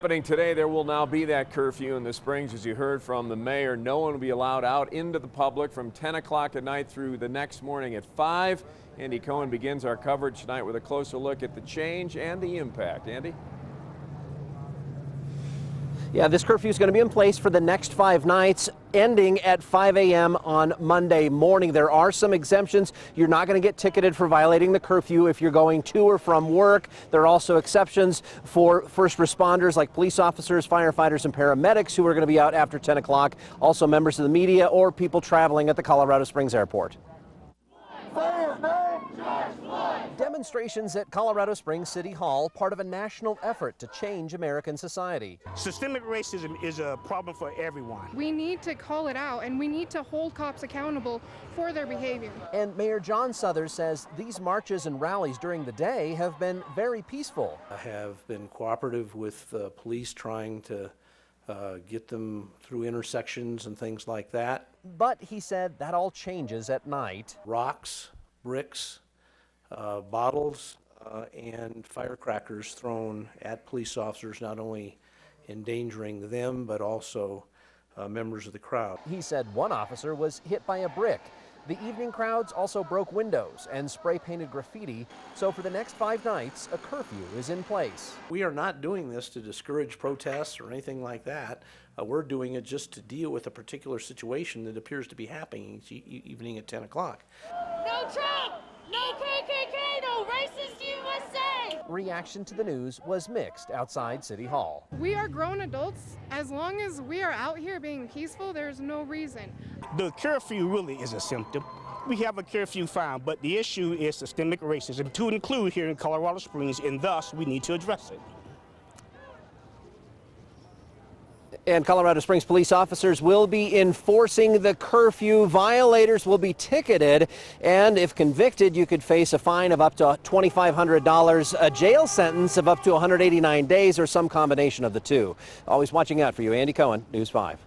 Happening today, there will now be that curfew in the Springs. As you heard from the mayor, no one will be allowed out into the public from 10 o'clock at night through the next morning at 5. Andy Cohen begins our coverage tonight with a closer look at the change and the impact. Andy? Yeah, this curfew is going to be in place for the next 5 nights, ending at 5 a.m. on Monday morning. There are some exemptions. You're not going to get ticketed for violating the curfew if you're going to or from work. There are also exceptions for first responders like police officers, firefighters, and paramedics who are going to be out after 10 o'clock. Also members of the media or people traveling at the Colorado Springs Airport. Demonstrations at Colorado Springs City Hall, part of a national effort to change American society. Systemic racism is a problem for everyone. We need to call it out, and we need to hold cops accountable for their behavior. And Mayor John Suthrs says these marches and rallies during the day have been very peaceful. I have been cooperative with the police trying to get them through intersections and things like that. But he said that all changes at night. Rocks, bricks, bottles, and firecrackers thrown at police officers, not only endangering them, but also members of the crowd. He said one officer was hit by a brick. The evening crowds also broke windows and spray-painted graffiti. So for the next 5 nights, a curfew is in place. We are not doing this to discourage protests or anything like that. We're doing it just to deal with a particular situation that appears to be happening evening at 10 o'clock. No Trump! No KKK! No racist USA! Reaction to the news was mixed outside City Hall. We are grown adults. As long as we are out here being peaceful, there's no reason. The curfew really is a symptom. We have a curfew fine, but the issue is systemic racism to include here in Colorado Springs, and thus we need to address it. And Colorado Springs police officers will be enforcing the curfew. Violators will be ticketed, and if convicted, you could face a fine of up to $2,500, a jail sentence of up to 189 days, or some combination of the two. Always watching out for you. Andy Cohen, News 5.